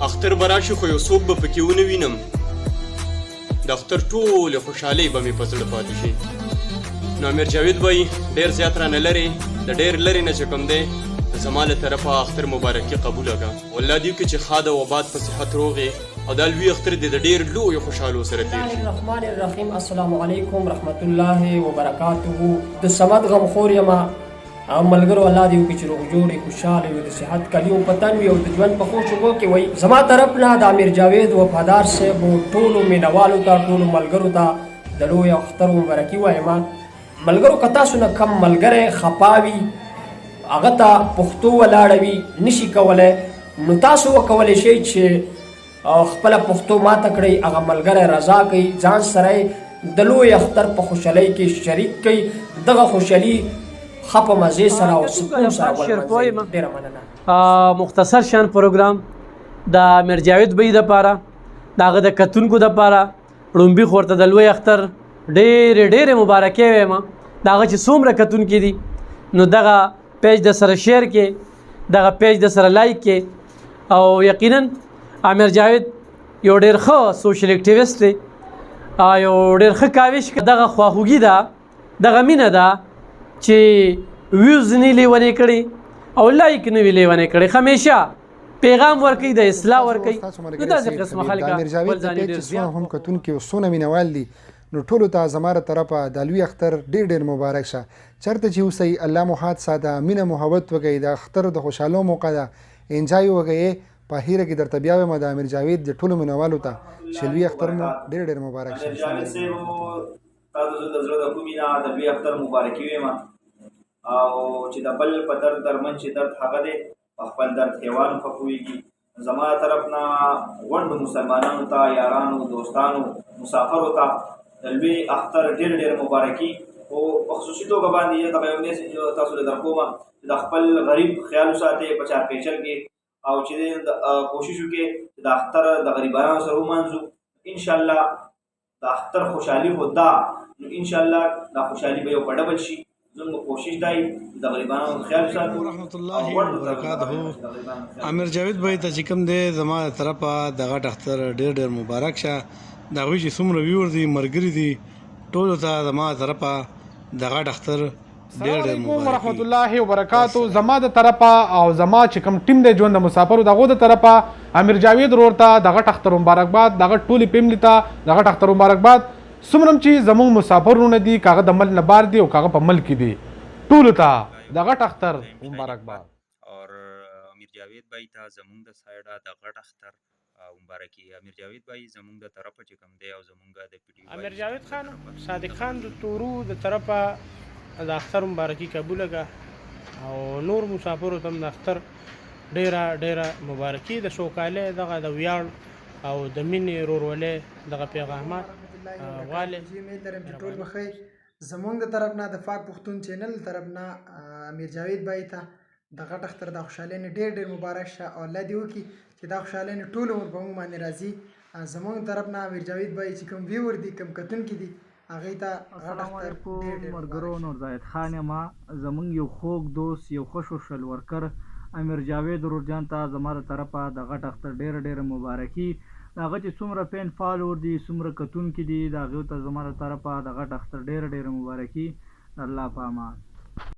اختر به راشي خو یو څوک به پکې ونه وینم د اختر ټولې خوشحالۍ به مې په زړه پاتې شي. نو امیر جاوید بھائی ډېر زیات رانه لرې د ډېر لرې نه چې کوم دی زما له طرفه اختر مبارکي قبوله کړه. والله دې وکړي چې ښه د وباد په صحت روغې او دا لوی اختر دې د ډېر لویو خوشحالو سره تېر شي. الرحمن الرحیم. السلام علیکم رحمت الله وبرکاته. د صمد غمخور یم او ملګرو الله دې وکړي چې روغ جوړې خوشحاله وي د صحت کلي او پتن وي او د ژوند په ښو شګو کې وي. زما طرف نه د امیر جاوید وفادار صاحب ټولو مینوالو ته ټولو ملګرو ته د لوی اختر مبارکي وایم. ملګرو که تاسو نه کم ملګری خفا وي هغه ته پښتو ولاړه وي نشي کولی نو تاسو وکولی شئ چې خپله پښتو ماته کړئ هغه ملګری رضا کوي ځان سره د لوی اختر په خوشحالۍ کې شریک کوي. دغه خوشحالي ښه په مزې سره او سکون سره ولمانځئ. ډېره مننه. مختصر شان پروګرام د امیر جاوید بھائی دپاره د هغه د کتونکو دپاره ړومبي خو ورته د لوی اختر ډېرې مبارکۍ وایم. د هغه چې څومره کتونکي دي نو دغه پیج د سره شیر کې دغه پیج د سره لایک کې او یقینا امیر جاوید یو ډېر ښه سوشل اکټیویسټ دی او یو ډېر ښه کاوش دغه خواخوږي ده دغه مینه ده چې ویوز نه لیونې کړي او لایک نه وی لیونې کړي همیشه پیغام ورکوي د اصلاح ورکوي. نو داسې قسمه خلک امیر جاوید د پیج څونه هم کتونکي او څونه مینوال دي نو ټولو ته زما له طرفه د لوی اختر ډېر مبارک شه. چېرته چې اوسئ الله مو ښاد ساته مینه محبت وکړئ. د اختر د خوشحالو موقع ده انجای وکړئ. په اخیره کې درته بیا وایم د امیر جاوید د ټولو مینوالو ته چې لوی اختر مو ډېر مبارک شه. جاوید صاحب تاسو د زړه د کومې نه د لوی اختر مبارکي وایم او چې د بل په درد درمن چې درد هغه دی په خپل درد حیوان ښه پوهېږي. زما طرف نه غونډو مسلمانانو ته یارانو دوستانو مسافرو ته د لوی اختر ډېر مبارکي او په خصوصي توګه باندې دغه یو میسج تاسو له درکوم چې د خپل غریب خیال وساتئ په چارپیچل کې او چې کوشش وکړئ چې د اختر د غریبانو سره ومانځو. انشاءالله د اختر خوشحالي خو دا نو انشاءالله دا خوشحالي به یو په ډبل شي. زموږ کوشش دی د غریبانو خیال ساتو. ورحمت الله وبرکاته. امیر جاوید بھائی ته چې کوم دی زما له طرفه دغه اختر ډېر مبارک شه. د هغوی چې څومره ویور دي ملګري دي ټولو ته زما له طرفه دغه اختر ډېر مبارک. ورحمت الله وبرکاته. زما د طرفه او زما چې کوم ټیم دی ژوند د مسافرو دغو د طرفه امیر جاوید ورور ته دغه اختر مبارکباد دغه ټولې فیملي ته دغه اختر مبارکباد. څومره چې زموږ مسافرونه دي کاغه د ملک نه بار دي او کاغه په ملک کې دي ټولو ته دغه اختر مبارکباد. اور امیر جاوید بھائی ته زموږ د سایډه دغه اختر مبارکي. امیر جاوید بھائی زموږ د طرفه چې کوم دی او زموږ د پی ټی امیر جاوید خان صادق خان د تورو د طرفه د اختر مبارکي قبوله کړه او نور مسافرو ته د اختر ډیره مبارکي د سوکالۍ دغه د ویاړ او د مینې ورورولۍ دغه پیغامات واله ټول بخیر. زمونږ د طرف نه د فاک پښتون چینل طرف نه امیر جاوید بھائی ته دغه اختر د خوشحالۍ ډېر مبارک شه او الله دې وکړي چې دا خوشحالۍ ټول عمر په موږ باندې راځي. زمونږ طرف نه امیر جاوید بھائی چې کوم ویور دي کوم کتونکي دي هغې ته السلام علیکم ملګرو. نورزاید خان یم. زمونږ یو خوږ دوست یو ښه سوشل ورکر امیر جاوید ورور جان ته زما له طرفه دغه اختر ډېر مبارکي. د هغه چې څومره فین فالوور دي څومره کتونکي دي د هغو ته زما له طرفه دغه اختر ډېر مبارکي. الله په امان.